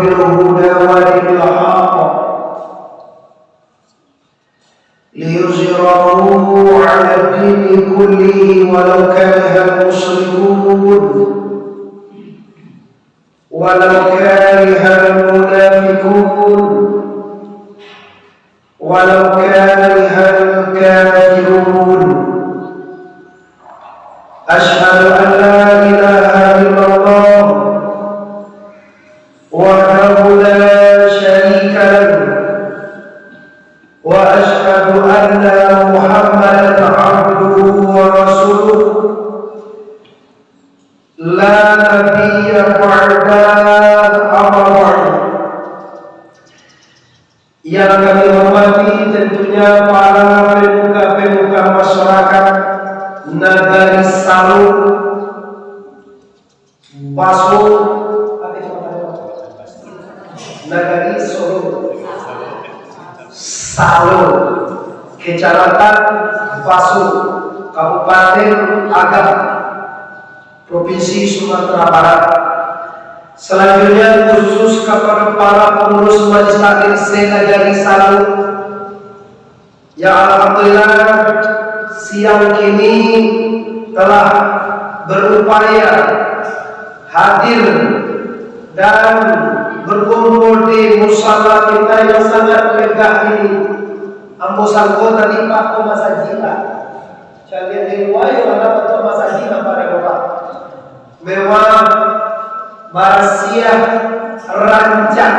بالهدى ودين الحق ليظهره على الدين كله ولو كره المشركون ولو كره المنافقون ولو كره الكافرون أشهد أن لا إله إلا الله وحده لا شريك له وأشهد أن محمدا عبده ورسوله لا نبي بعده أما بعد. Yang kami hormati tentunya para pemuka-pemuka masyarakat Nagari Salo, Baso, Nagari Salo, Kecamatan Baso, Kabupaten Agam, Provinsi Sumatera Barat. Selanjutnya khusus kepada para pengurus Majelis Taklim se-Nagari Salo yang alhamdulillah siang ini telah berupaya hadir dan berkumpul di musala kita yang sangat megah ini. Ambo sangko tadi Pak Masajila. Kalian riwayat ada betul Masajila pada Bapak. Mewah Barasia rancak.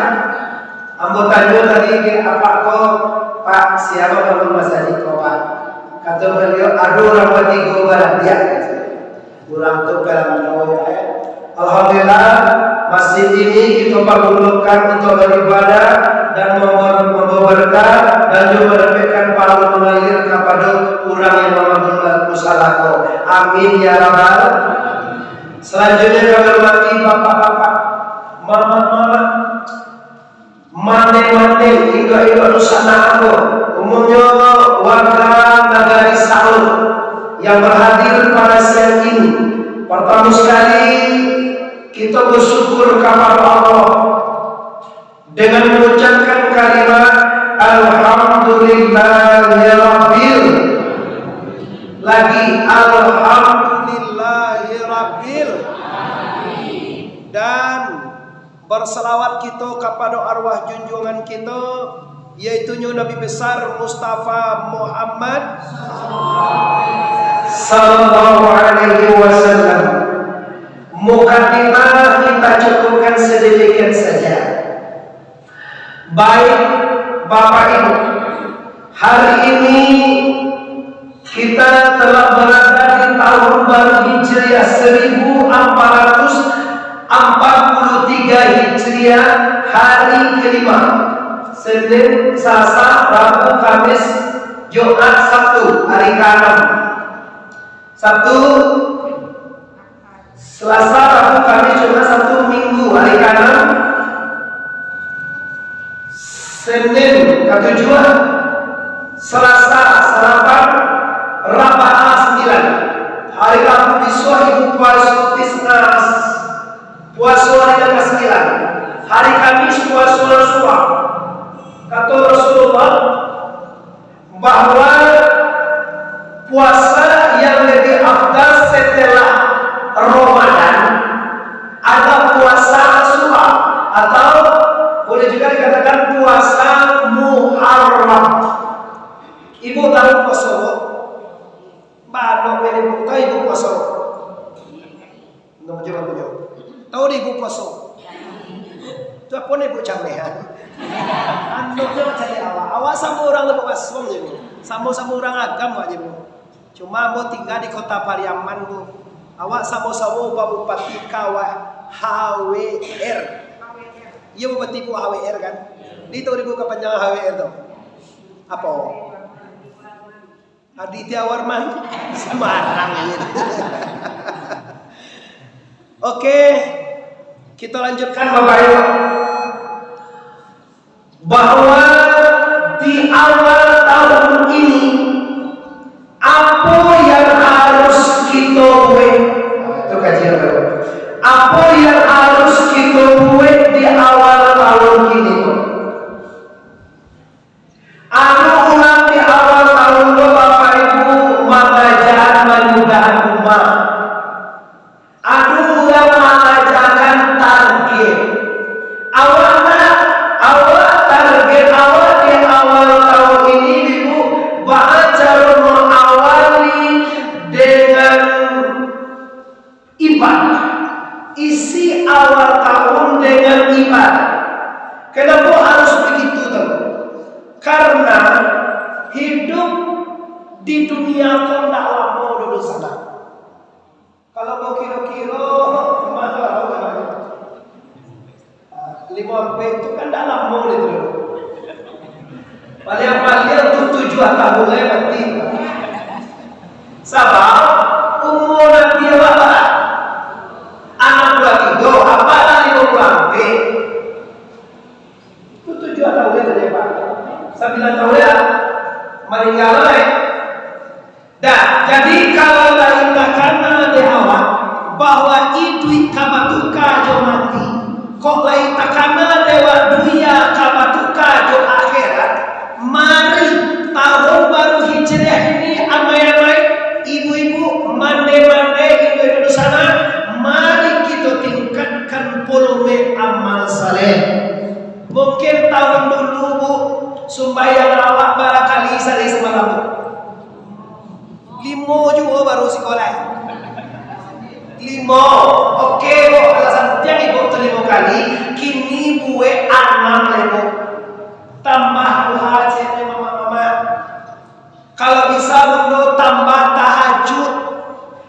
Ambo tanya tadi ke apa kok Pak siapa kalau Masajid kok Pak? Kata beliau aduh orang tiga barang dia. Kurang tu dalam riwayat. Alhamdulillah masjid ini kita pergunakan untuk beribadah dan membawa berkah dan juga mendapatkan pahala mengalir kepada orang yang memanggil musalaku. Amin ya rabbal. Selanjutnya kami hormati bapak-bapak, mama-mama, mane-mane hingga nusana aku, umumnya warga Nagari Salo yang berhadir pada siang ini. Pertama sekali kita bersyukur kepada Allah dengan mengucapkan kalimat Alhamdulillahirabbil lagi Alhamdulillahirabbil dan berselawat kita kepada arwah junjungan kita yaitu Nabi besar Mustafa Muhammad sallallahu alaihi wasallam. Mukadimah kita cukupkan sedemikian saja. Baik Bapak Ibu, hari ini kita telah berada di tahun baru Hijriah 1443 Hijriah, hari kelima, Senin, Selasa, Rabu, Kamis, Jumat, Sabtu, hari ke-6. Sabtu, Selasa, Rabu, Kamis, Jumat, Sabtu, Minggu, hari ke-6. Senin ke-7, Selasa, Selapan, Rabu, 9. Hari Rabu besok Ibu puasa Tisnas, puasa hari ke-9. Hari Kamis puasa Rasulullah. Kata Rasulullah bahwa puasa yang lebih afdal setelah Ramadan ada puasa Asyura atau boleh juga dikatakan puasa Muharram. Ibu tahu puasa Bapak ibu tahu ibu puasa? Nggak jawab jawab. Tahu ibu puasa? Itu apa nih ibu camehan? Anu dia cari awak sama orang lebih waswam je bu, sama orang agam aja bu. Cuma bu tinggal di kota Pariaman bu. Awak sama Pak Bupati Kawah HWR. Iya Bupati bu HWR kan? Di tahu ibu kepanjangan HWR tuh? Apa? Aditya Warman Semarang gitu. Oke, kita lanjutkan Bapak Ibu. Bahwa di awal tahun ini apa yang harus kita buat? Itu kajian Bapak. Apa yang harus kita buat di awal Kenapa harus begitu tuh? Karena hidup di dunia kan tak lama dulu sana. Kalau mau kira-kira mahal kan? 5 itu kan tak lama itu. Paling-paling untuk 7 tahun lagi mati. Sebab umur Nabi berapa? Anak 23, apalah 50. Itu 7 tahun lagi Pak. 9 tahun ya. Meninggal lagi. Dah, jadi kalau dari takana de awak bahwa itu kabatuka jo mati. Kok lain takana dewa dunia kabatuka jo akhirat. Mari tahun baru hijriah ini amai-amai ibu-ibu mande-mande ibu-ibu sana, mari kita tingkatkan volume amal saleh. Mungkin tahun dulu Bu sembahyang awak barangkali sehari semalam 5 juga baru sekolah 5. Oke Bu, alasan tiang ibu 5 kali kini buat 6 lebo tambah haji mama-mama. Kalau bisa bunda tambah tahajud.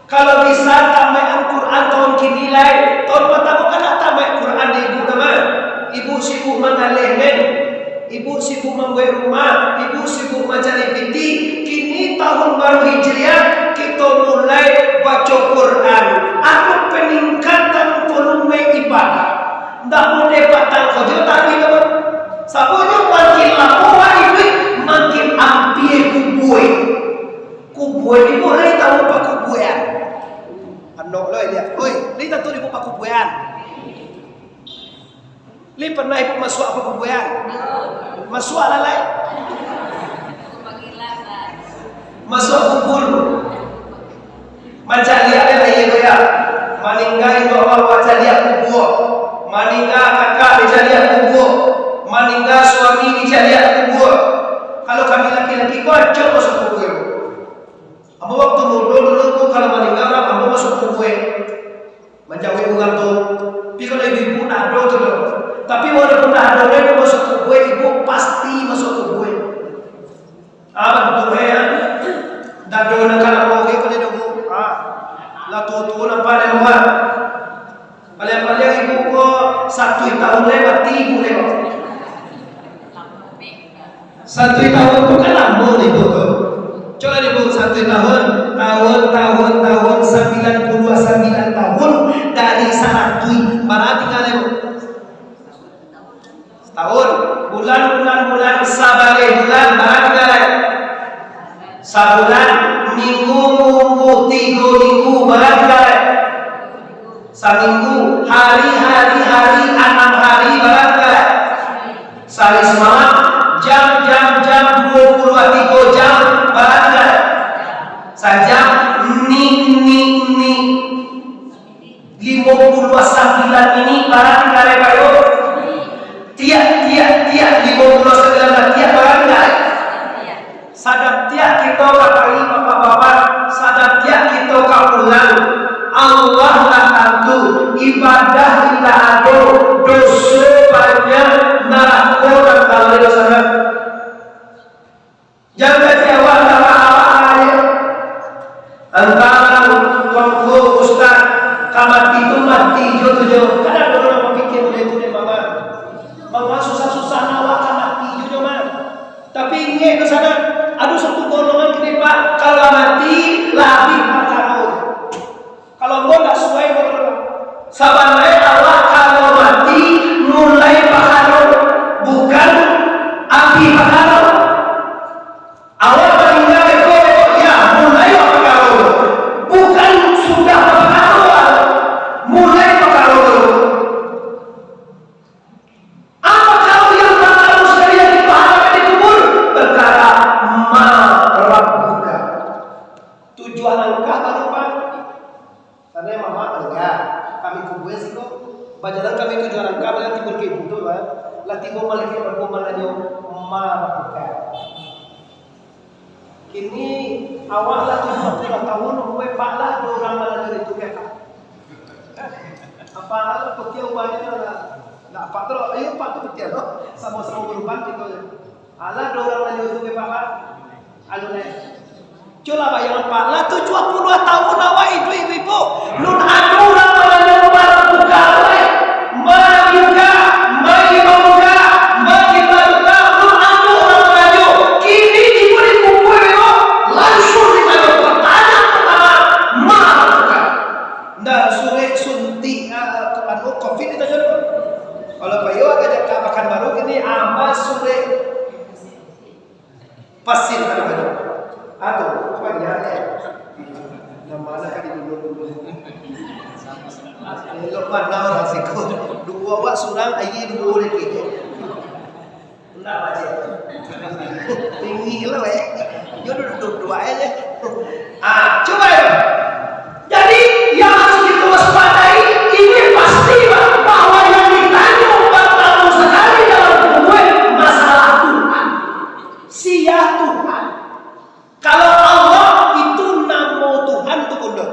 Kalau bisa tambah Al-Quran tahun kini lain. Tahun pertama kan nak tambah Quran di ibu nama. Ibu sibuk mengalihkan. Ibu sibuk membuat rumah. Ibu sibuk mencari piti. Kini tahun baru hijriah kita mulai baca Quran. Ada peningkatan volume ibadah. Tak boleh patah kerja tak kita. Sabunnya makin lama itu makin ampir kubue ni boleh tahu apa kubuean. Anak lo dia, oi, ni tak tahu ibu apa kubuean. Li pernah ibu masuk apa kubuean? Masuk ala lain. Masuk kubur. Macam dia ada lagi ya. Maningga itu orang macam dia kubur. Maningga kakak dia dia kubur. Maningga suami dia dia kubur. Kalau kami laki-laki kau ajak masuk kubur. Apa waktu dulu kalau meninggal apa masuk kubur. Menjauhi bukan tu. Tapi kalau ibu nak ada tu. Tapi walaupun tak ada dia masuk kubur, ibu pasti masuk kubur. Betul ya. Dah ada nak kalau mau kita ni dulu. Lah tu nampak dia luar. Paling-paling ibu ko 1 tahun lewat ibu lewat. 1 tahun tu kan lama ibu tu. Coba ibu 1 tahun 99 tahun dari 100 berarti kan ibu setahun bulan sabale bulan berarti kan sebulan minggu 3 minggu berarti kan seminggu hari 6 hari berarti kan sehari semalam jam 23 jam berarti kan saja ni 59 ini barang kare bayo tiap 59 tiap barang kare sadap tiap kita kali bapak-bapak sadap tiap kita kaulang Allah tak tentu ibadah kita ada dosa banyak neraka dan kalau dosa jaga jiwa antara waktu ustaz kamat itu mati jodoh kadang orang berpikir boleh tu mama susah-susah nawak mati jodoh tapi ingat ke sana ada satu golongan kini Pak kalau mati lebih pakarau kalau mau tak sesuai sabarnya Allah kalau mati mulai pakarau bukan api pakarau awal meninggal itu ya mulai pakarau bukan sudah pakarau mulai pakarau apa kalau yang pakarau sekalian dipahami dikubur perkara marabbuka tujuan engkau baru Pak karena mama enggak kami kubur sih kok bajalan kami tujuan engkau yang timbul ke betul Pak lah timbul malaikat berkumpulnya marabbuka kini awalnya 70 tahun gue paklah orang malah dari itu kakak apa hal putih ubahnya Nah, Pak terus, ayo Pak tuh betul loh. Sama-sama berubah gitu. Alah dorang lagi untuk Pak. Anu nih. Coba bayang Pak, lah 72 tahun awak ibu-ibu. Nun adu orang yang baru buka we. Mereka, mereka, nun adu orang maju. Kini diberi kumpul yo, langsung ditanya pertanyaan pertama, mana buka? Ndak sore suntik anu Covid ditanya dulu. Kalau Pak Yo ada kabakan baru ini ama sore pasir kan baru. Atau apa ya? Nama anak kan dulu. Kalau mana orang sikut dua wak surang ayi dua orang gitu. Enggak aja. Tinggi lah weh. Yo duduk dua aja. Coba ya. Jadi yang harus kita waspadai ini pasti bahwa yang ditanya 4 tahun sekali dalam gue masalah Tuhan. Sia Tuhan. Kalau Allah itu namo Tuhan itu kunduk.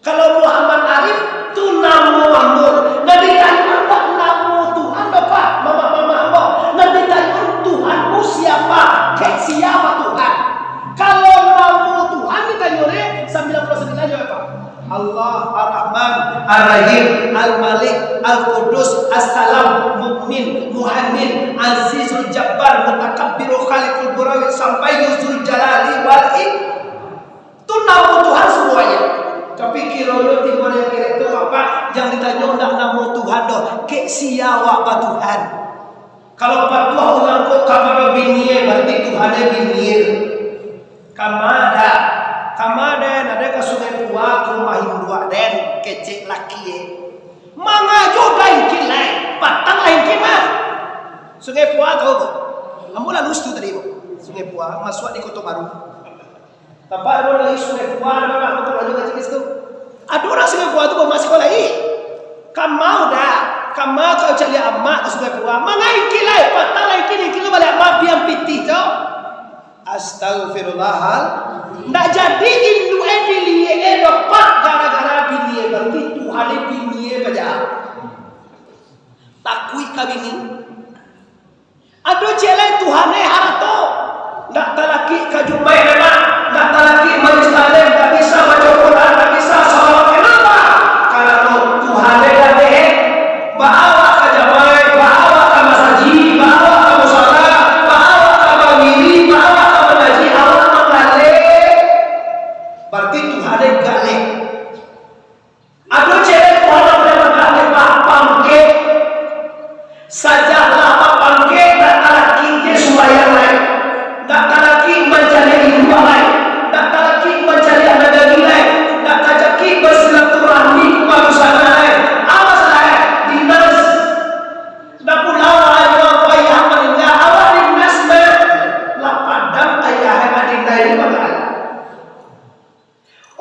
Kalau Muhammad Arif itu namo Muhammad. Nabi tanya apa namo Tuhan apa? Mama apa? Nabi tanya Tuhanmu siapa? Kayak siapa Tuhan? Kalau namo Tuhan ditanya 99 jawab apa? Allah Ar-Rahman Ar-Rahim Al-Malik Al-Qudus As-Salam Mu'min Muhaimin Azizul Jabbar Mutakabbiru Khaliqul Burawi sampai Yuzul Jalali wal itu nama Tuhan semuanya. Tapi kira-kira timur yang kira itu apa? Yang ditanya ndak nama Tuhan doh ke siapa Tuhan. Kalau patuh ulang kok kamar biniye berarti Tuhannya biniye. Kamaden ada ke sungai Pua ke rumah Hindua den kecek laki ye. Mangaju lain kilai, patang lain kimah. Sungai Pua tahu bu? Kamu lalu itu tadi bu. Sungai Pua masuk di Kota Baru. Tempat ada lagi Sungai Pua, ada orang betul lagi kecil itu. Ada orang Sungai Pua itu masih sekolah ini. Kamu dah, kamu kau cari amak ke Sungai Pua. Mangai kilai, patang lain kilai balik amak biang piti tu. Astagfirullahal. Ndak jadi Hindu dilie dapat gara-gara binie berarti Tuhan binie baca. Takui kabini. Aduh celai Tuhan harto. Ndak talaki kajumai memang. Ndak talaki majlis taklim tak bisa baca Quran, tak bisa salat. Kenapa? Karena Tuhan dah bawa ke jamai, bawa ke masjid, bawa ke musala, bawa ke bangiri, bawa ke mengaji Allah mengalir. Berarti Tuhan galak. Aduh cewek orang memang galak pangke. Saja lama pangke tak laki ke suaya lain. Tak laki mencari ilmu lain. Tak laki mencari anak lain. Tak laki bersilaturahmi manusia lain. Awas lain dinas. Dapur lawa ayah ayah meninggal awal dinas lapadam ayah adinda ini bagaimana?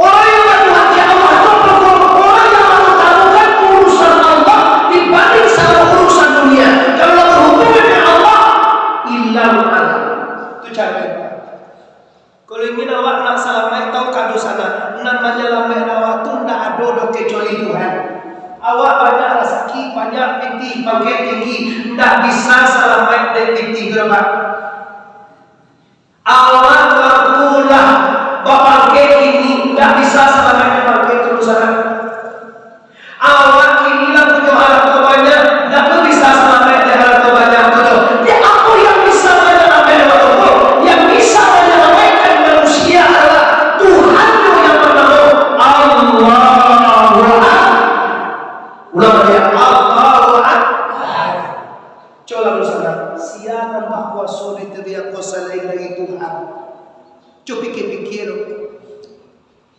Orang yang maju hati Allah itu orang yang mengutamakan urusan Allah dibanding sama urusan dunia. Kalau berhubungan dengan Allah, ilang Allah. Itu cara. Kalau ingin awak nak salamai tahu kado sana, namanya lamai awak tu ndak ada kecuali Tuhan. Awak banyak rezeki, banyak piti, bangkai tinggi, ndak bisa salamai dan piti berapa. Awak berpulang bapak ini ndak bisa salamai bapak terus sana. Awak inilah punya harta banyak, ndak bisa salamai dengan harta banyak betul. Dia apa yang bisa menyelamatkan betul? Yang bisa menyelamatkan manusia adalah Tuhan yang bernama Allahu Akbar. Ulang ya Allahu Akbar. Coba bersama. Siapa bahwa sulit dia kuasa lain lagi Tuhan. Coba pikir-pikir.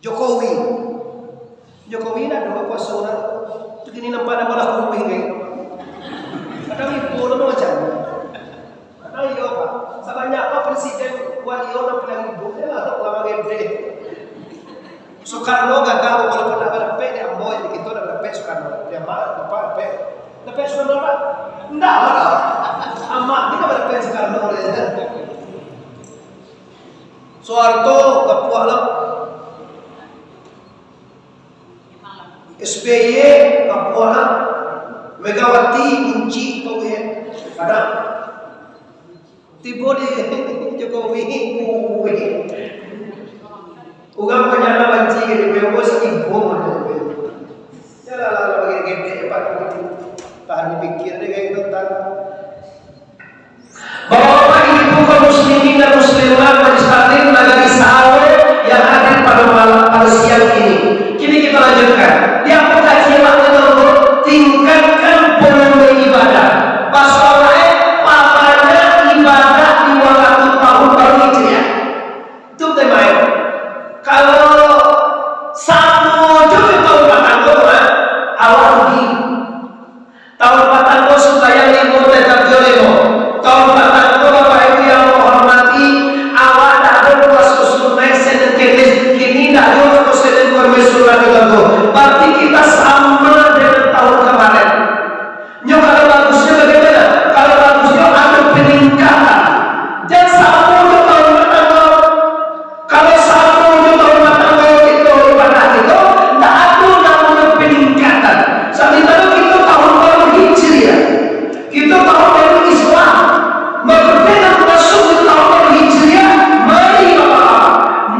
Jokowi nak dua kuasa orang. Tu kini nampak nama lah kuih kan. Kadang ibu nama macam. Kadang iya pak. Sebanyak apa presiden buat iya nak pelang ibu. Dia lah tak lama gede. Soekarno gagal walaupun nak berapa dia amboy di kita nak berapa Soekarno. Dia mak berapa. Berapa Soekarno pak? Enggak lah. Amak dia berapa Soekarno dia. Soeharto kepuak lah. SBY kepuak lah. Megawati kunci kau ya. Ada tiba di Jokowi kuwi. Ugang penyana banci ke dia bos ibu mana. Ya lah bagi gede pak tahan dipikir deh kayak tentang Bapak Ibu kaum muslimin dan muslimat majelis taklim negeri Sahawe yang hadir pada siang ini. Kini kita lanjutkan. Yang pengajian itu tingkatkan volume ibadah. Masalahnya papanya ibadah di waktu tahun baru Hijriah. Itu temanya. Kalau satu juli tahun patanggo awal rugi. Tahun patanggo supaya libur tetap jolimo. Tahun patanggo Bapak Ibu yang menghormati awal ada kelas usul naik senen kini dah ada kelas senen permesul lagi tentu. Berarti kita sama dengan tahun kemarin. Nyo kalau bagusnya bagaimana? Kalau bagusnya ada peningkatan. Jangan sama untuk tahun patanggo. Kalau sama untuk tahun patanggo itu ibadah itu tak ada namanya peningkatan. Saat itu kita tahun baru Hijriah. Kita tahun baru Islam. Berbeda masuk di tahun baru Hijriah. Mari bapak,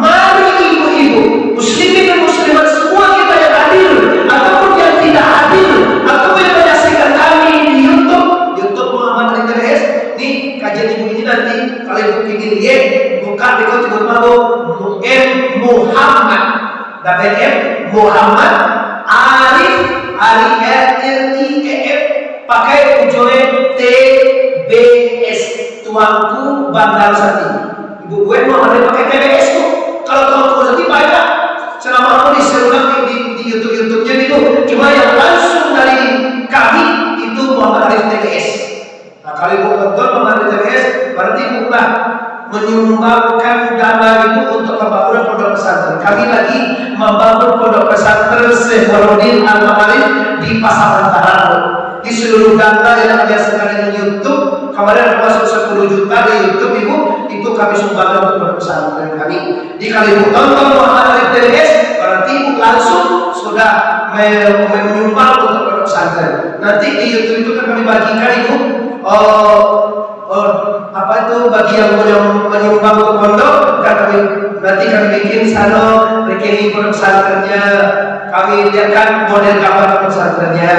mari ibu-ibu, muslimin dan muslimat semua kita yang hadir ataupun yang tidak hadir ataupun yang menyaksikan kami di YouTube Muhammad RTBS. Nih kajian ibu ini nanti kalau ibu ingin lihat buka di kota Mabuk M Muhammad WM Muhammad Arif RIEF pakai ujungnya TBS tuanku Banggal Sati. Ibu gue mau ada pakai TBS tuh. Kalau tuanku Sati banyak. Selama aku diserulang di YouTube-nya itu. Cuma yang langsung dari kami itu Muhammad Arif TBS. Nah kalau ibu tonton Muhammad Arif TBS berarti bukan menyumbangkan dana itu untuk pembangunan pondok pesantren. Kami lagi membangun pondok pesantren Sehorudin Al-Mamarif di Pasar Tarano. Di seluruh data yang ada sekarang di YouTube, kemarin ada masuk 10 juta di YouTube ibu, itu kami sumbangkan untuk pondok pesantren kami. Di kali ibu tonton Muhammad Arif TBS, berarti ibu langsung sudah menyumbang untuk pondok pesantren. Nanti di YouTube itu kan kami bagikan ibu. Apa itu bagi yang menyumbang ke pondok kan nanti kami bikin sana rekening pondok pesantrennya, kami lihatkan model gambar pesantrennya,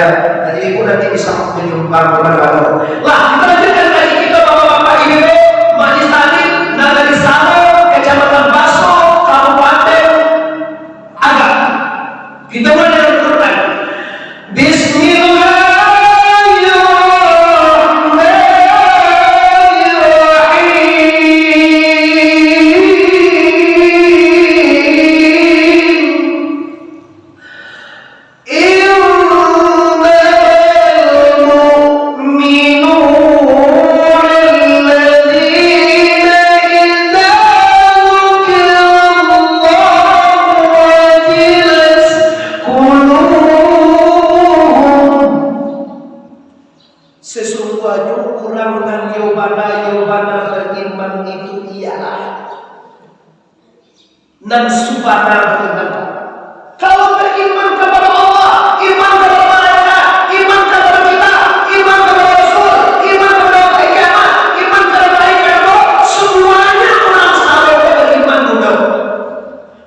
jadi ibu nanti bisa menyumbang kepada kami. Lah kita lanjutkan lagi kita bapak-bapak ibu majelis taklim negeri Sahawe kecamatan Baso Kabupaten Agam. Kita mulai dengan Quran. Bismillah. Sesungguhnya ulangan yobana beriman itu ialah nan subhana beriman. Kalau beriman kepada Allah, iman kepada malaikat, iman kepada kita, iman kepada Rasul, iman kepada agama, iman kepada malaikat, semuanya orang saleh beriman mudah.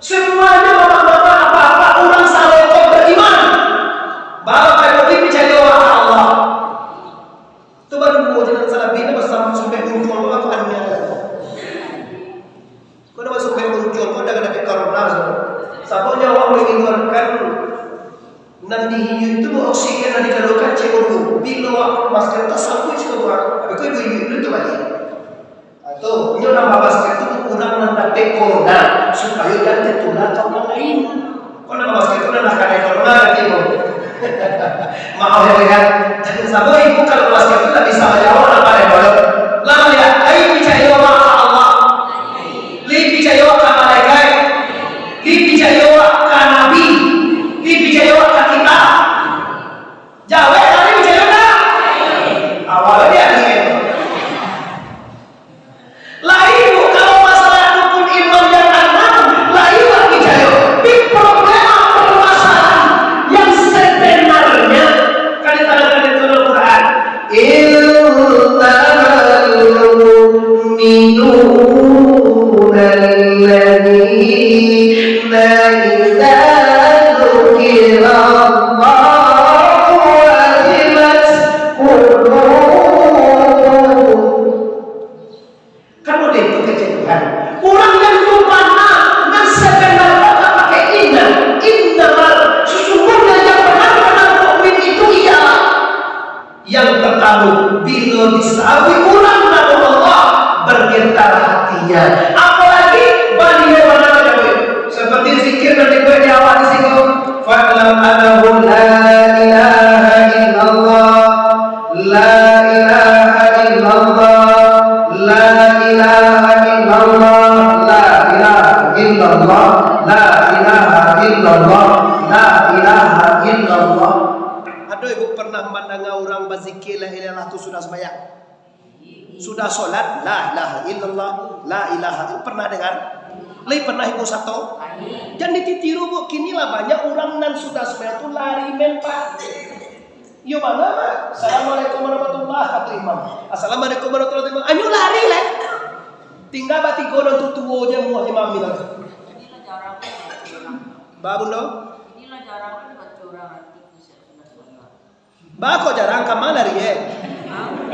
Semuanya bapak-bapak apa-apa orang saleh beriman. Bapak Ibu percaya Allah. Itu baru mau jalan salah bina bersama sampai muncul apa annya. Kau dah masuk sampai muncul, kau dah kena ke corona. Sabuknya orang mengeluarkan nanti itu oksigen yang dikeluarkan CO2. Bila waktu masker itu sampai keluar, tapi kau ibu itu lagi. Atau ini nama masker itu kurang mendapat corona supaya jangan tertular ke orang lain. Kau nama masker itu nak kena corona lagi mau. Maaf ya lihat. Sabuk ibu kalau masker itu tak bisa menjawab apa yang boleh. Lama lihat, ayo percaya Allah. Li percaya ke malaikat. Li percaya ke nabi. Li percaya ke kita. Jawab tadi percaya tak? Awalnya dia ni. Lain kalau masalah rukun iman yang enam, lain lagi percaya. Big problem permasalahan yang sebenarnya kali tangan itu dunia. Apalagi baliho mana boleh. Seperti zikir dan dibuat di awal di situ. Fa'lam annahu la ilaha illallah, la ilaha illallah, la ilaha illallah, la ilaha illallah, la ilaha illallah, la ilaha illallah. Aduh, ibu pernah mendengar orang berzikir la ilaha itu sudah sembahyang? Sudah sholat, la ilaha illallah, la ilaha illallah. Pernah dengar? Lai pernah ibu satu? Jangan dititiru bu, kinilah banyak orang nan sudah sembahyang tuh lari men pak. Yo mana pak? Assalamualaikum warahmatullahi wabarakatuh imam. Assalamualaikum warahmatullahi wabarakatuh. Anyu lari leh. Tinggal bati godon tutuonya muah imam bilang. Inilah jarang Babun dong? Inilah jarang baca orang nanti bisa sholat. Bako jarang kemana rie?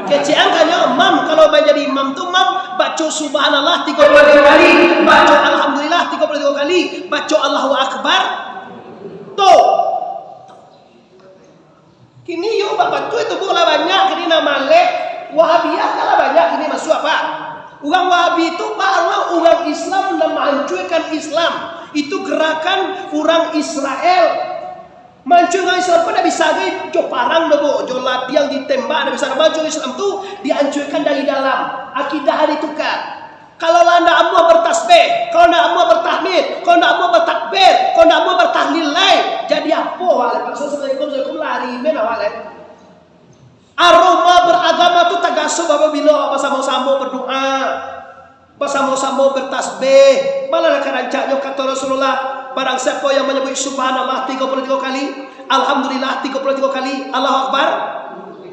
Kecian kanya imam kalau menjadi imam tuh imam baca subhanallah 33 kali, baca alhamdulillah 33 kali, baca Allahu akbar. Tuh. Kini yo bapak tuh itu bola banyak kini nama lek Wahabiyah kalah banyak kini masuk apa? Orang Wahabi itu karena orang Islam dan menghancurkan Islam. Itu gerakan orang Israel. Mancungan Islam pun dah bisa gay jo parang debo, jo latihan ditembak, dah bisa mancung Islam tu dihancurkan dari dalam. Akidah ditukar. Kalau anda amua bertasbih, kalau anda amua bertahmid, kalau anda amua bertakbir, kalau anda amua bertahlil lain, jadi apa wale? Assalamualaikum lari mana wale? Aroma beragama tu tagasuh apabila bersama-sama berdoa, bersama-sama bertasbih. Malah kerancaknya kata Rasulullah. Barang siapa yang menyebut subhanallah 33 kali, alhamdulillah 33 kali, Allahu akbar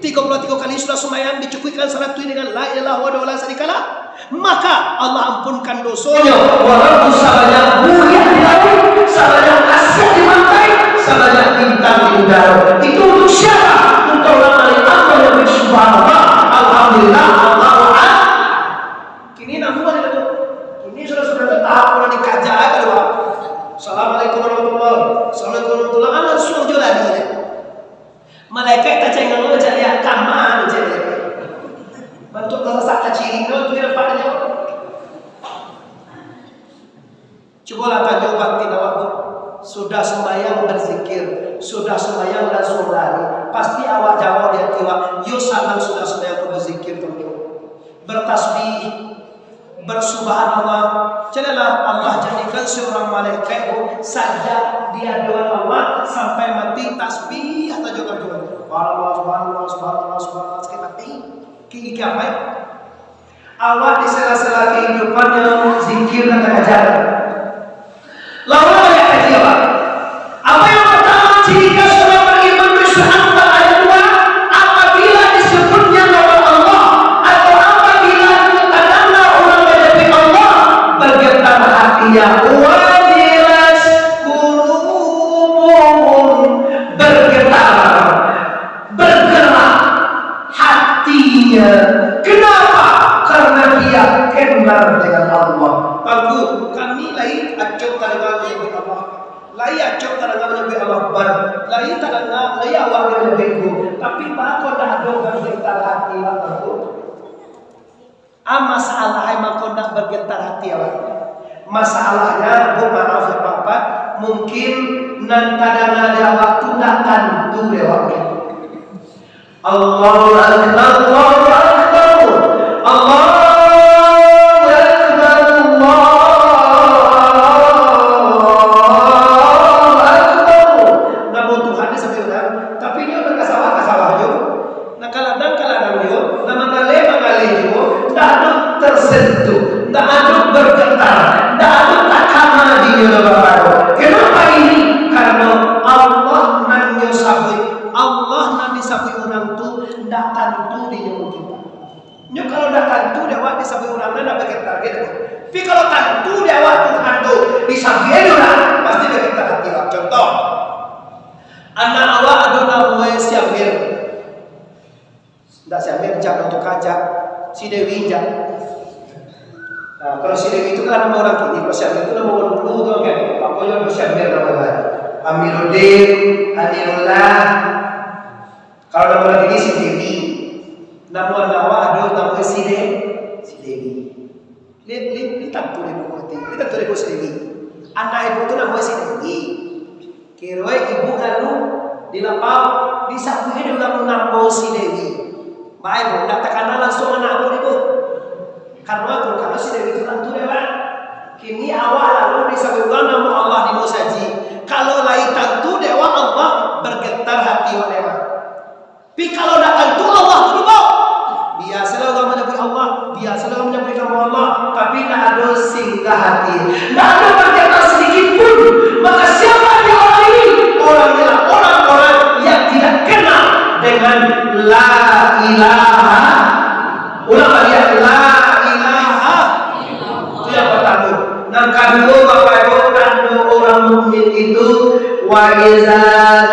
33 kali sudah sembahyang dicukupkan salat itu dengan la ilaha illallah la syarikalah, maka Allah ampunkan dosanya. Walaupun sabanyak buaya di laut, sabanyak asyik di pantai, sabanyak bintang di udara. Itu untuk siapa? Untuk orang yang menyebut subhanallah, alhamdulillah, Allahu akbar. Kini namun ini sudah tahap orang dikaji kalau Assalamualaikum warahmatullahi wabarakatuh. Assalamualaikum warahmatullahi wabarakatuh. Langsung je lagi. Malaikat tak cengeng lo jadi kamar jadi. Bentuk terasa kecil lo tu dia dapat dia. Coba lah tanya batin awak tu. Sudah sembahyang berzikir, sudah sembahyang dan sholari. Pasti awak jawab dia tiwa. Yo sanang sudah sembahyang berzikir tu. Bertasbih, bersubhanallah. Jadilah Allah jadikan seorang malaikat saja dia doa Allah sampai mati tasbih atau juga doa. Subhanallah sekali mati. Kini apa? Awak di sela-sela kehidupannya zikir dan ajaran. Lalu banyak kaji apa yang pertama ciri khas orang beriman bersyukur ayat 2 apabila disebutnya nama Allah atau apabila ditandangnya orang menghadapi Allah bergetar hatinya wajilas qulubuhum bergerak hatinya. Kenapa? Karena dia kenal dengan Allah. Aku kami lain acok tangan Nabi Allah, lain acok tangan Nabi Allah bar, lain tangan lain awak Nabi itu. Tapi bakal dah dong bergetar hati aku. Masalah emang kau nak bergetar hati awak. Masalahnya, maaf ya Bapak, mungkin nantadana dia waktu nak tentu dia waktu. Allahu Akbar, Allahu Akbar, Allahu Akbar, Allahu Akbar. Namun Tuhan ni sampai orang, tapi dia udah kasawah jo. Nak kaladang jo, nama mangale jo, tak ada tersentuh, tak ada bergetar. Kenapa ini? Karena Allah nan sabui, Allah nan disabui orang tu ndak tentu di nyawa kita. Nyo kalau ndak tentu dia awak disabui orang nan bagi target. Tapi kalau tentu dia awak Tuhan tu disabui orang pasti bagi target. Contoh, anak awak adona mulai siamir. Ndak siamir jak untuk kajak si Dewi jak. Nah, kalau si Dewi itu kan nama orang kini, kalau Syamir itu nama orang dulu tu kan. Apa yang Syamir nama dia? Amiruddin, Anirullah. Kalau nama orang kini si Dewi. Nama ada nama si Dewi. Li tentu deh mati. Li tentu deh sendiri. Anak ibu tu nama sendiri. Kira ibu lalu di lapau di sapu ini ulang nambau sendiri. Baik bu, katakanlah langsung anak ibu. Karena si Dewi itu tentu dewan. Kini awal lalu disebutkan nama Allah di musaji. Kalau lain tentu dewa Allah bergetar hati oleh. Tapi kalau tidak tentu Allah tu dulu. Biasalah orang menyebut Allah, biasalah orang menyebut nama Allah, tapi tidak ada singgah hati, tidak ada bergetar sedikit pun. Maka siapa di orang ini? Orang-orang yang tidak kenal dengan la ilaha. Ulang lagi la ilaha. Itu yang pertama. Yang kedua Bapak Ibu, tanda orang mukmin itu wa iza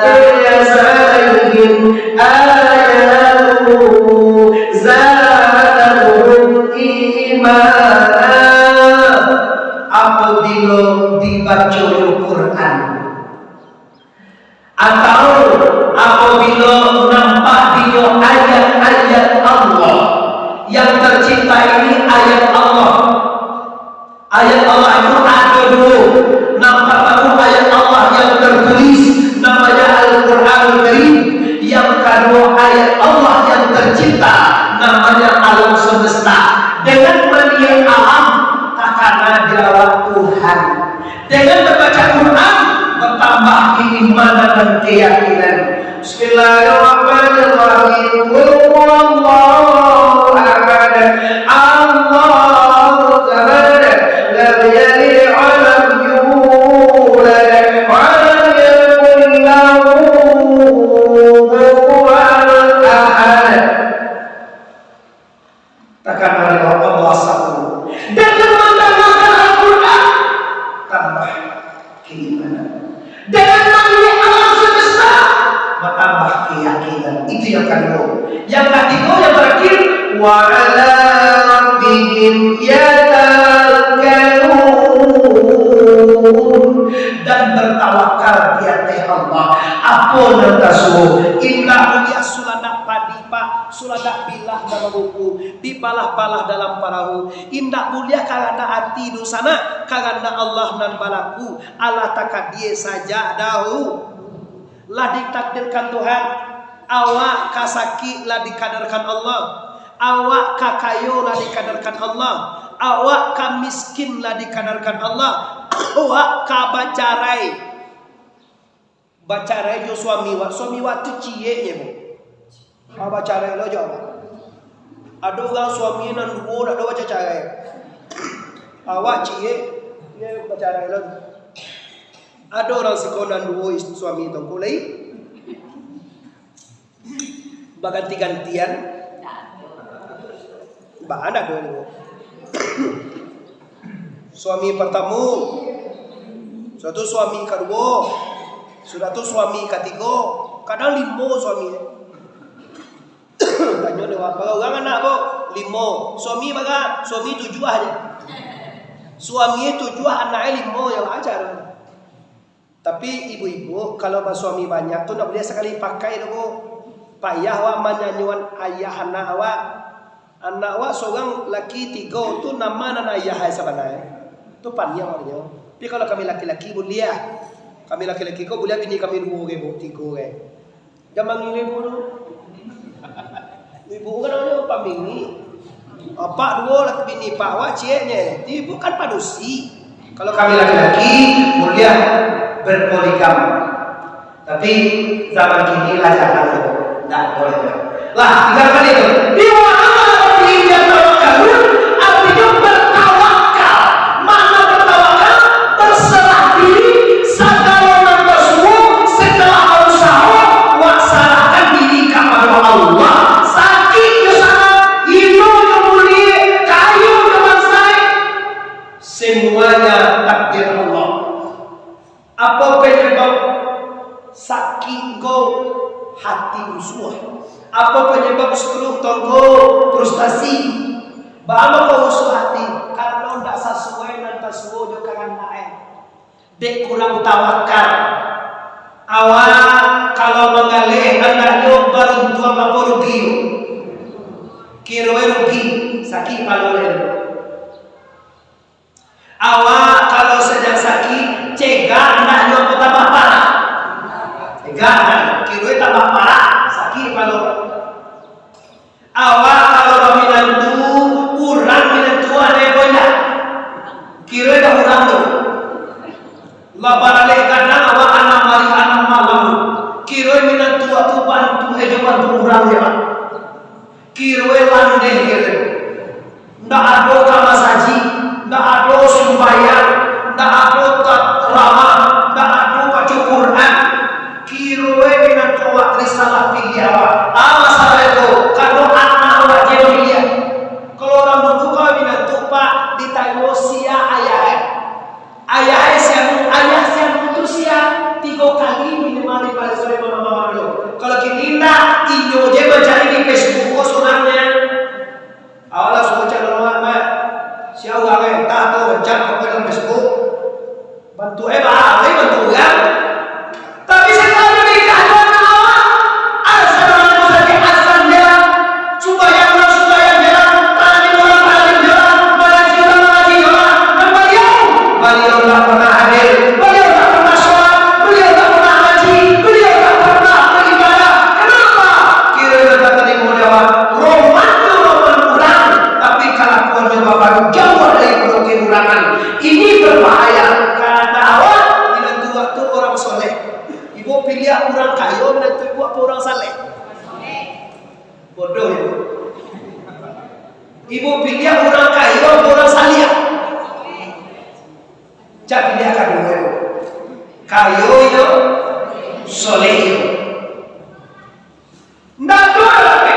tayasaihim ayatu zadatuhum imana. Apabila dibaca Al-Quran atau apabila nampak dia ayat-ayat Allah yang tercipta ini, ayat Allah. Ayat Allah itu ada dua. Nampak tahu ayat Allah yang tertulis namanya Al-Quranul Karim. Yang kedua ayat Allah yang tercipta namanya alam semesta. Dengan melihat alam takkan dirawat Tuhan. Dengan membaca Quran bertambah keimanan dan keyakinan. Bismillahirrahmanirrahim. Qul huwallahu ahad. Allahu samad. Lam yalid wa lam yulad wa lam yakul lahu kufuwan ahad. Takkan ada Allah satu. Dengan membaca Al-Quran tambah keimanan. Dengan melihat alam semesta bertambah keyakinan. Itu yang kedua. Yang ketiga yang terakhir wa ala rabbihim yatawakkalun, dan bertawakal di atas Allah. Apa yang tasawuf? Inna mulia suladak padi pak, suladak bilah dalam buku, dibalah-balah dalam perahu. Indah mulia karena hati dosana, karena Allah dan balaku. Allah takkan dia saja dahu. Lah ditakdirkan Tuhan. Awak kasaki lah dikadarkan Allah. Awak kakayo lah dikadarkan Allah. Awak kamiskin lah dikadarkan Allah. Awak kabacarai. Bacarai jo suami wa tu cie bu. Bacarai lo jo. Ada orang suami nan dua ada baca carai. Awak cie dia bacarai lo. Ada orang sekolah dua suami itu kulai. Baganti-gantian. Bah ada dua. Suami pertama, satu suami kedua, sudah tu suami ketiga, kadang lima suami. Tanya dewa, orang anak bo lima, suami baga, suami tujuh aja. Suami tujuh, anaknya lima yang ajar. Tapi ibu-ibu kalau suami banyak tu nak boleh sekali pakai tu. Payah awak menyanyuan ayah anak awak. Anak awak seorang laki tiga tu nama dan ayah sebenarnya. Tu panjang awaknya. Tapi kalau kami laki-laki boleh. Kami laki-laki kau boleh bini kami dua ribu tiga re. Jangan ibu tu. Ibu kan namanya pamini. Apa dua laki bini pak awak cieknya. Ibu kan padusi. Kalau kami laki-laki boleh berpoligam. Tapi zaman kini lah jangan. Tak boleh. Lah, tinggal kali itu. Di mana dia tawakkalun? Artinya bertawakal. Mana bertawakal? Berserah diri segala sesuatu setelah usaha waksanakan diri kepada Allah. Sakit ke sana, hidung ke mulia, kayu ke bangsai. Semuanya takdir Allah. Apa penyebab sakit kau? Hati usuh. Apa penyebab stroke tonggo frustasi? Bahwa kau usuh hati kalau tidak sesuai dan sesuai juga kan naik. Dek kurang tawakal. Awak kalau mengalih anaknya baru tua apa rugi? Kira rugi sakit kalau Awak kalau sedang sakit, cegah nak nyampu tambah parah. Cegah kan, kira tambah parah. Sakit kalau. Awak kalau minantu, urang minantu ada banyak. Kira dah urang tu. Labarale kadang awak anak mari anak malam. Kira minantu tu bantu bantu urang dia. Kira landeh kira. Ndak ada kamar saji. Ndak ada sembahyang, ndak ada ramah, ndak ada baca Quran. Kiroe dengan awak risalah pilih awak. Masalah itu kalau anak awak jadi dia. Kalau orang dulu kau minat tupak ditanya sia ayah siang itu sia 3 kali minimal di pada sore mama dulu. Kalau kini ndak inyo je mencari di Facebook sunangnya. Awalnya semua cakap orang siapa yang tak tahu cak kepada Facebook bantu bantu ya. Tapi setelah menikah dengan awak, asal dia sembahyang jalan, tadi orang jalan, mengaji jalan, dan beliau tak pernah hadir, beliau tak pernah sholat, beliau tak pernah haji, beliau tak pernah beribadah. Kenapa? Kira kita tadi mau jawab roman kurang, tapi kelakuannya bapak jauh dari kekurangan. Ini berbahaya karena awak menentu waktu orang soleh. Ibu pilih orang kaya menentu ibu apa orang saleh? Bodoh ibu. Ibu pilih orang kaya apa orang saleh? Jangan pilih kedua ibu. Kaya itu soleh itu. Ndak dua lagi.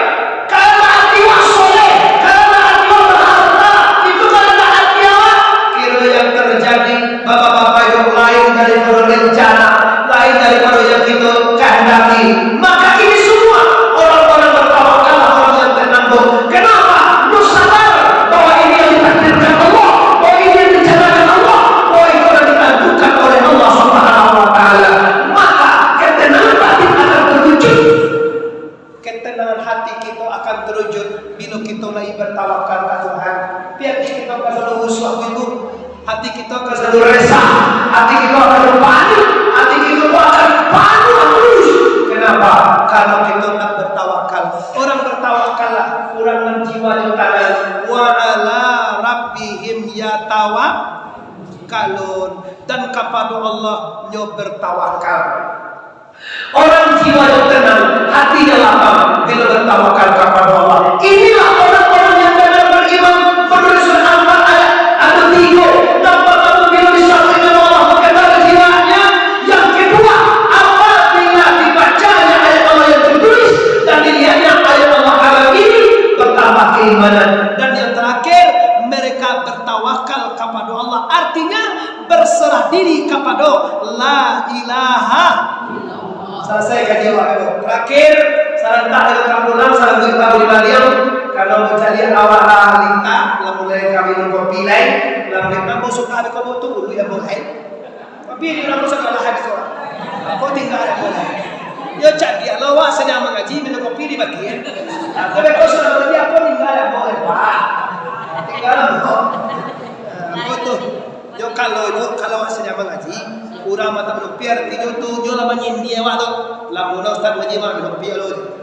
Kalau hati awak soleh, kalau hati awak berharga, itu karena hati awak. Kira yang terjadi bapak-bapak yang lain daripada rencana, lain daripada yang kita kehendaki. Maka ini semua orang-orang bertawakal, orang yang tenang. Kenapa? Lu sadar bahwa ini yang ditakdirkan Allah, bahwa ini yang direncanakan Allah, bahwa itu yang ditentukan oleh Allah Subhanahu Wa Taala. Maka ketenangan batin akan terwujud. Ketenangan hati kita akan terwujud bila kita lagi bertawakal ke Tuhan. Biar kita akan selalu uswah ibu. Hati kita akan selalu resah, hati kita akan berpanik, hati kita akan panik terus. Kenapa? Karena kita tak bertawakal. Orang bertawakallah, orang menjiwa di tangan. Wa ala rabbihim yatawakkalun, dan kepada Allah nyo bertawakal. Orang jiwa yang tenang, hatinya lapang bila bertawakal kepada Allah. Inilah orang-orang yang benar beriman. Menurut surah Al-Anfal ayat ada 3. Nampak kamu bila disampaikan Allah berkata jiwanya. Yang kedua, apabila dibacanya ayat Allah yang tertulis dan dilihatnya ayat Allah alam ini, bertambah keimanan. Dan yang terakhir, mereka bertawakal kepada Allah. Artinya berserah diri kepada la ilaha. Selesai kajian waktu. Terakhir, saya letak dengan kampulang, saya beritahu di Baliang. Kalau mencari awal lintah, kalau mulai kami kopi lain, kalau mereka mau suka ada kamu tu dulu yang boleh. Tapi di dalam usaha kalau habis orang, kau tinggal ada boleh. Ya cak dia lawa sedang mengaji minum kopi di bagian. Tapi kau sudah mengaji apa tinggal ada boleh pak. Tinggal apa? Kau tu. Yo kalau sedang mengaji. Urang mata berpiar tiga tu jo lama nyindia waktu lamuna ustaz majima berpiar lo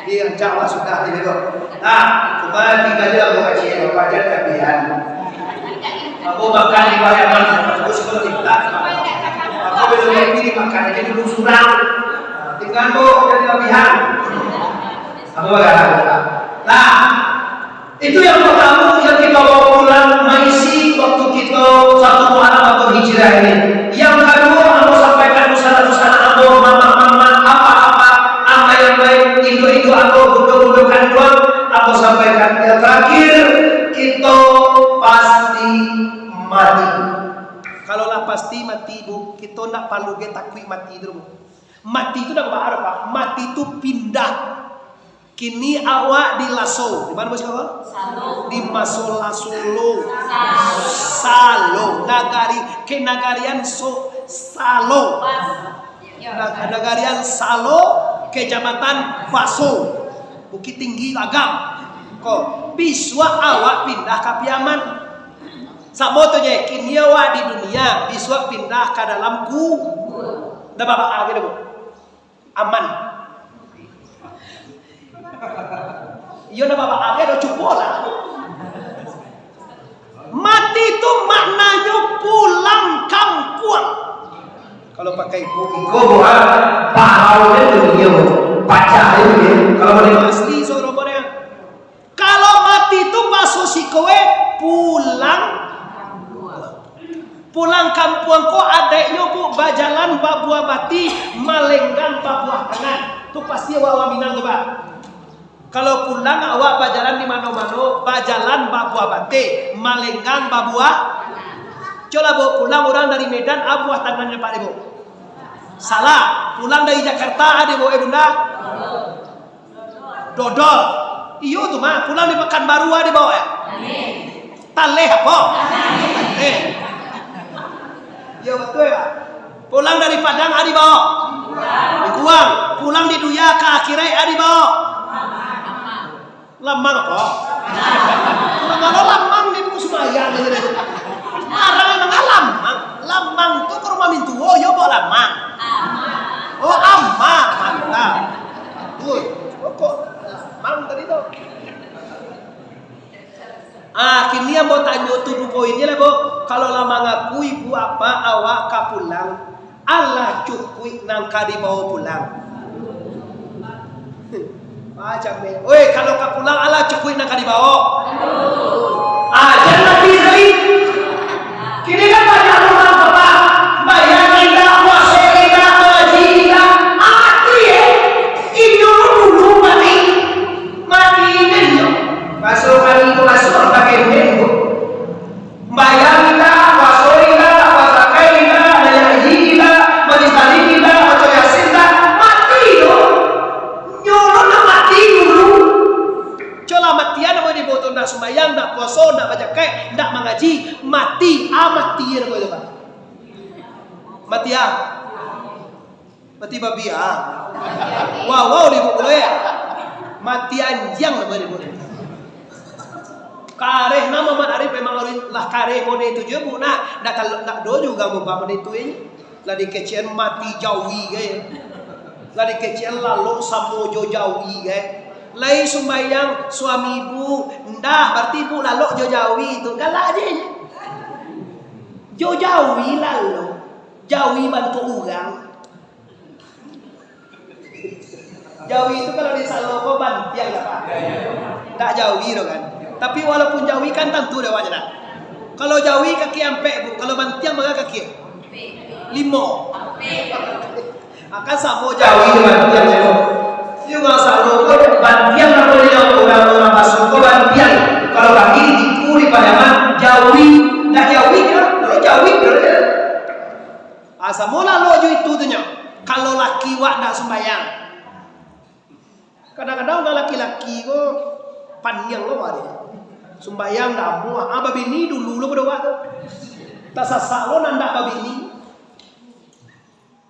dia jawab sudah dia lo kembali tinggal dia mau kaji baca kajian aku makan di bayangan terus kalau kita aku belum pilih makan jadi dulu surang tinggal bu jadi lebihan aku bagaimana itu yang pertama yang kita bawa pulang mengisi waktu kita satu Muharram atau Hijrah ini. Yang kedua, aku sampaikan usaha-usaha aku, mama-mama, apa-apa, apa yang baik, itu aku butuh-butuhkan doang, aku sampaikan. Yang terakhir, kita pasti mati. Kalaulah pasti mati, bu, kita nak palu ke takwi mati dulu. Mati itu dah bahar pak. Mati itu pindah. Kini awak di lasso, di mana bos kau? Di Masola Solo, Salo, nagarian Salo, nagarian Salo, kecamatan Paso, Bukit Tinggi Agam. Kok biswa awak pindah ke Piaman? Samotonya kini awak di dunia disuap pindah ke dalam dah bapak lagi bu. Aman. Iya dah bapak lagi dah cukup lah. Mati itu maknanya pulang kampung. Kalau pakai buku bukan pahau itu dia, baca itu kalau boleh asli seorang orang. Kalau mati itu masuk si kowe pulang kampung ko adeknya bu bajalan babua mati malenggang babua kanan. Tu pasti awak Minang tu Pak. Kalau pulang awak bajalan di mana-mana, bajalan babua bate, malenggang babua. Coba bu pulang orang dari Medan, abuah tangannya Pak Ibu. Salah. Pulang dari Jakarta ada bu Bunda. Dodol. Iyo tuh mah. Pulang di Pekanbaru ada bawa ya. Taleh apa? Taleh. Iya betul ya. Pulang dari Padang ada bawa. Di Kuang. Pulang di Duya ke akhirnya ada bawa. Lamang apa? Kalau lamang di Bu Semayang. Orang memang lamang. Lamang itu ke rumah mintuo, ya bawa lamang. Oh amang, mantap. Tuh, kok lamang tadi tuh. Kini yang mau tanya tuh poinnya lah bu. Kalau lamang aku ibu apa awak kapulang, Allah cukui nangka dibawa pulang. Macam ni. Oi, kalau kau pulang Allah cukup nak dibawa. Jangan pilih. Kini kan banyak orang bapak bayar kita, puasa kita, haji kita, mati ya. Ini dulu mati ini. Masuk kali itu masuk pakai itu. Bayar kita, puasa kita, zakat kita, haji kita, majlis taklim kita, atau yasin kita, mati itu. Nyolong mati dulu. Coba matian mau dibuat nak sembahyang, nak puasa, nak baca kai, nak mengaji, mati, mati ya kau itu. Mati ya. Mati babi ya. Wow dibuat boleh ya. Mati anjing lah dibuat. Kareh nama Mat Arif memang lah kareh mode itu je bu nak nak do juga bu bapak itu ini. Lah dikecian mati jauhi gaya. Lah dikecian lalu samojo jauhi gaya. Lai sembahyang suami ibu ndak berarti ibu lalu jo jauhi itu galak aja. Jo jauhi lalu jauhi bantu orang. Jauhi itu kalau di Saloko bantiang lah Pak. Tak jauhi loh kan. Tapi walaupun jauhi kan tentu dah wajah. Kalau jauhi kaki ampe bu, kalau bantiang maka kaki 5. Akan sama Jauhi bantiang itu. Juga Saloko bantiang nak boleh orang masuk ke bantiang. Kalau kaki dikuri pada jauhi, nak jauhi kan? Kalau jauhi berarti. Asa mula lojo itu tunya. Kalau laki wak nak sembahyang. Kadang-kadang kalau laki-laki ko panjang lo ada. Sembahyang dah muah. Babini dulu lo berdoa tu. Tak sasak lo nanda babini.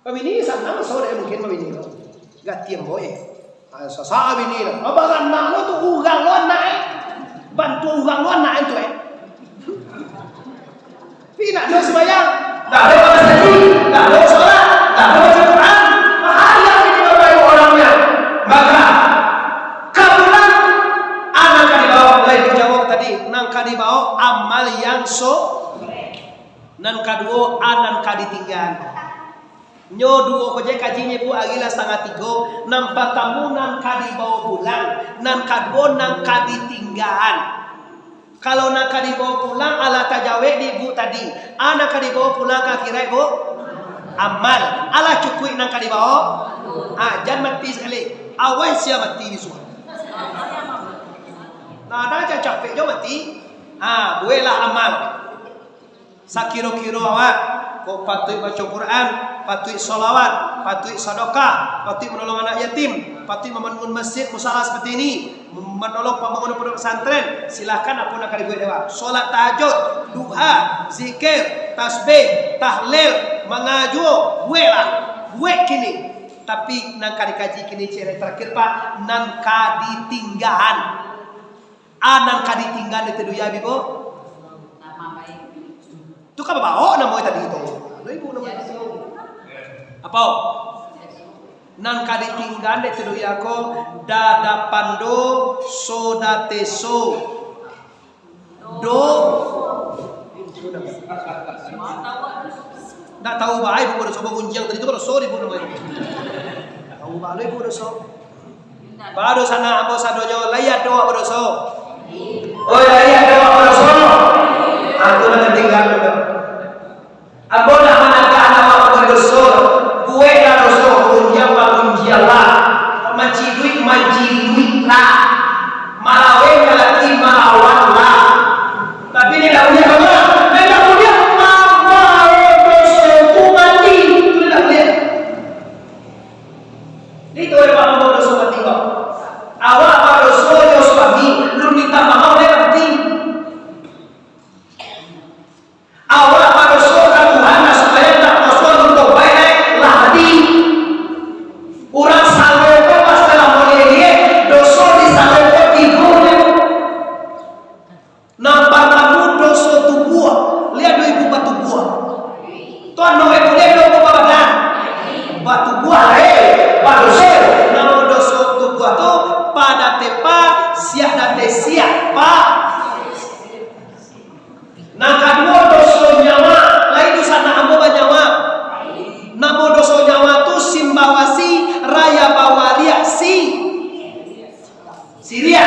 Babini sana sore mungkin babini lo. Gatiam boy. Sasak babini lo. Abang anak lo tu urang lo anak bantu urang lo anak itu Tapi nak do sembahyang. Tak ada baca haji, tak ada sholat, tak ada baca Quran. Bahaya ini bapak ibu orangnya. Maka kapulang anak kan dibawa. Lain jawab tadi. Nang kadibawa amal yang nan kadua anan kaditinggal. Nyo duo koje kajinya bu agila 2:30 nampak tamu nan kadibawa pulang nan kadua nan kaditinggal. Kalau nak dibawa pulang ala tajawe di ibu tadi. Anak dibawa pulang ke kira ibu amal. Ala cukui nak dibawa. Jangan mati sekali. Awas siapa mati di semua. Nah ada aja capek jo mati. Buelah amal. Sakiro-kiro awak. Kau patut baca Quran, patut solawat, patut sedekah, patut menolong anak yatim, patut membangun masjid musalah seperti ini, menolong pembangunan pondok pesantren. Silakan apa nak dibuat dewa. Solat tahajud, duha, zikir, tasbih, tahlil, mengaji, buat kini. Tapi nang kaji kini ciri terakhir Pak, nang ditinggalan. Nang ditinggalan itu ya bibo. Tu ka babaho na mo tadi itu. Lo ibu na mo. Apa? Nan kaditinggan de tuduy ako dadapando sodateso. Do. Nggak tahu ba ay ibu doso gunjang tadi itu doso ibu na mo. Tahu ba lo ibu doso? Ba dosa na amo sa donyo layat do amo doso. Oh layat do amo doso. Aku na ketinggalan do. Abo na managana amo doso. Buwe na doso gunjang pa gunjang la. Manciduit lah. Malawe malaki malawan lah. Tapi ini tak punya apa? Tidak punya apa? Doso tu mati. Itu tidak punya. Itu orang mau doso mati kok. Awak apa doso yo suami, lu minta maaf dia mati. Awak apa doso kan Tuhan supaya tak doso untuk baik lah mati. Orang saleh kok pas dalam dia doso di saleh kok tidurnya. Nampak kamu doso tubuh, lihat do ibu batu buah. Tuan no ibu lihat do badan. Batu buah doso. Nama doso tubuh tu pada tepa siap dan siapa. Nah kedua doso nyawa, lain itu sana ambo banyawa. Nama doso nyawa tu simbawasi raya bawalia Siria.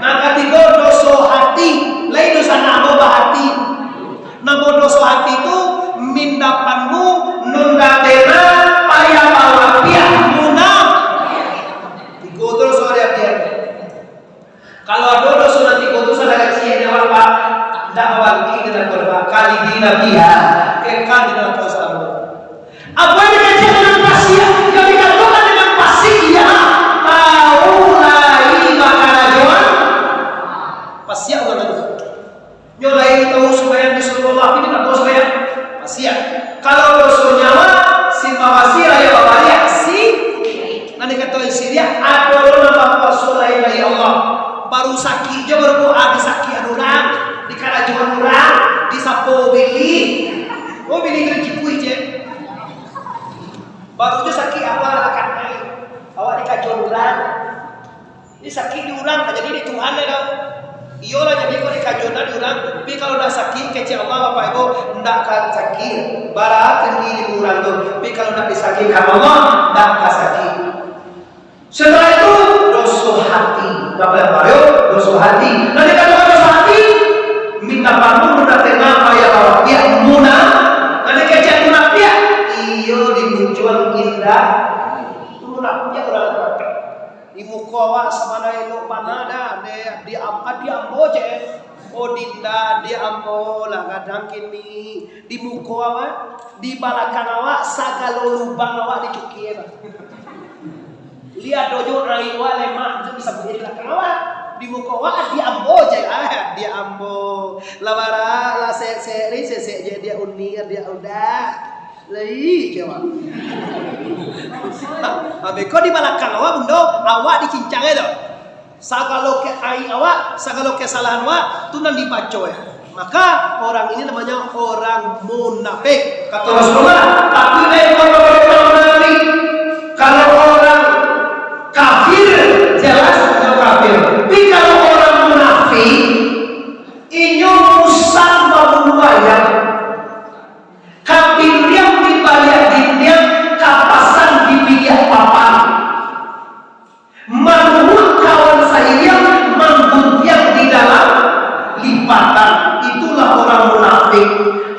Nah ketiga doso hati, lain itu sana ambo bahati. Nama doso hati itu mindapanmu nunda dena paya bawapia munam. Tiga terus dia. Kalau ada dosa nanti kau tu salah kecil dia apa? Tak awal kita berapa kali dinabiha kekal di dalam dosa Allah. Apa yang dikatakan dengan pasir? Yang dikatakan dengan pasir ya. Tahu lagi makanan jual. Pasir bukan itu. Nyolai tahu supaya disuruh Allah ini tak tahu supaya pasir. Kalau dosa nyawa simpawasi raya bawalia nanti kata Syria ada nama Rasul lain dari Allah. Baru sakit dia berdoa di sakit orang, di karajuan orang, di sapo beli. Oh beli kan cipui je. Baru dia sakit awal akan naik. Awak di karajuan orang. Ini sakit di orang, jadi di Tuhan ya. Iyalah jadi kalau di karajuan di orang, tapi kalau dah sakit kecil Allah Bapak Ibu ndak akan sakit. Barat tinggi di orang tu, tapi kalau ndak disakitkan Allah ndak akan sakit. Setelah itu dosa hati. Bapak Mario dosa hati. Nanti kalau dosa hati minta bangun udah tengah payah bawa pihak muna. Nanti kecil muna pihak. Iyo dimuncul indah. Muna pihak orang apa? Di muka awak semana elok mana dah. Dia ambo je. Oh dinda dia ambo lah kadang kini di muka awak, di balakan awak sagalo lubang awak dicuki lah. Lihat dojo raiwa lemak itu bisa menjadi belakang awak di muka awak dia ambo je dia ambo lawara la seri je dia unir dia udah lei kewa abeko di belakang awak bundo awak dicincang itu sagalo ke ai awak sagalo kesalahan awak tu nan dibaco ya. Maka orang ini namanya orang munafik kata Rasulullah. Tapi kalau munafik kalau orang kafir jelas itu kafir. Tapi kalau orang munafik inyo musang babuaya kafir yang dibalik dinnya kapasan dipilih papan menurut kawan saya manggut yang di dalam lipatan. Itulah orang munafik.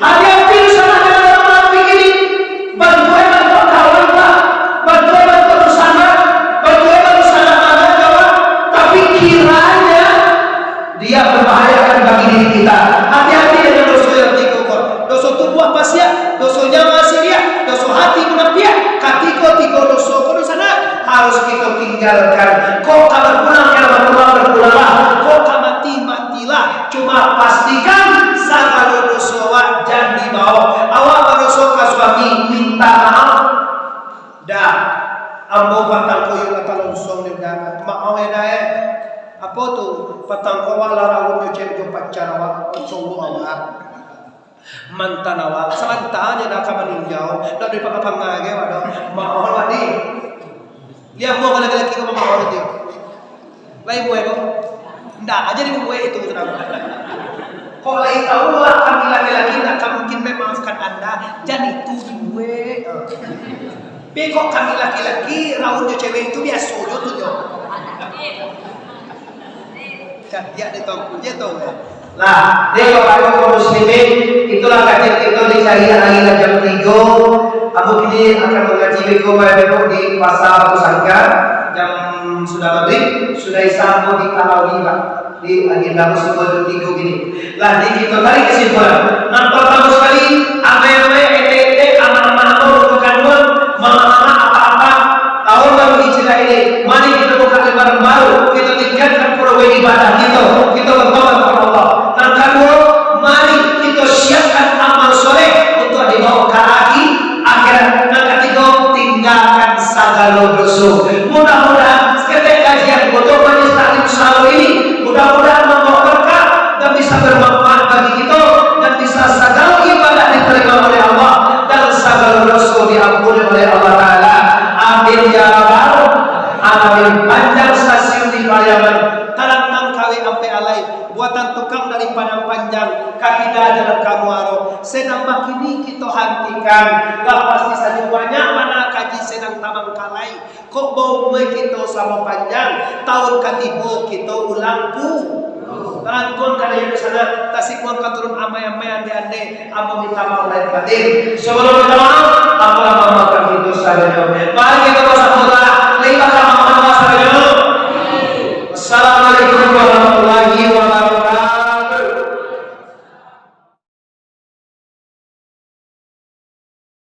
Hati-hati sama dengan orang munafik ini. Bantuan kawan lah, bantuan bersama, bantuan mana kawan. Tapi kiranya dia membahayakan bagi diri kita. Hati-hati dengan dosa yang tikokor. Dosa tubuh apa sih? Dosa nyawa Syria, dosa hati munafik. Katiko dosa kono sana harus kita tinggalkan. Kok kabar pulang ya berpulanglah. Kok matilah. Cuma pastikan sagalo dosa jangan dibawa. Awak berdosa ke suami minta maaf. Dah. Ambo patang koyo kata longsong di dalam. Maaf ya apa tu? Patang kowa larang nyocek jo pacar awak cowok awak. mantan awal samantanya nak meninjau nak dari pangapangage waduh mahal wadi dia mau laki-laki ke mahal dia lain buat kok ndak aja di buat itu tenang kok lain tahu lah kami laki-laki nak mungkin memaafkan anda jadi itu gue tapi kok kami laki-laki raunnya cewek itu biasa tuh yo ya ditongkunya tuh Nah, dia Bapak Ibu muslimin, itulah kajian kita di Syariah lagi jam 3. Aku kini akan mengaji Bapak Ibu di pasar Batu Sangka jam sudah maghrib, sudah isya di Tarawih Pak. Di agenda musim 3 gini. Lah di kita tarik kesimpulan. Nah, pertama sekali ame-ame ete anak-anak bukan mama apa-apa tahun baru hijrah ini. Mari kita buka lembaran baru, kita tingkatkan program ibadah kita bertobat kepada Allah. Yang kedua, mari kita siapkan amal soleh untuk dibawa ke akhirat. Yang ketiga, tinggalkan segala dosa. Mudah-mudahan setiap kajian untuk majelis taklim selalu ini mudah-mudahan membawa berkah dan bisa bermanfaat bagi kita dan bisa segala ibadah diterima oleh Allah dan segala dosa diampuni oleh Allah Taala. Amin ya rabbal alamin. Panjang stasiun di Pariaman. Tarang kawi ampe alai buatan tukang dari Padang Panjang kaki dalam Kamuaro sedang makini kita hentikan gak pasti saja banyak mana kaji sedang tamang kalai kok bau kita sama panjang tahun ketipu kita ulang pu Rangkon kada yang sana tasik mon katurun amai-amai ande-ande amo minta maaf lain batin sebelum minta maaf apa maafkan itu saja mari kita bersama lain bakal maaf saja. Assalamualaikum warahmatullahi wabarakatuh.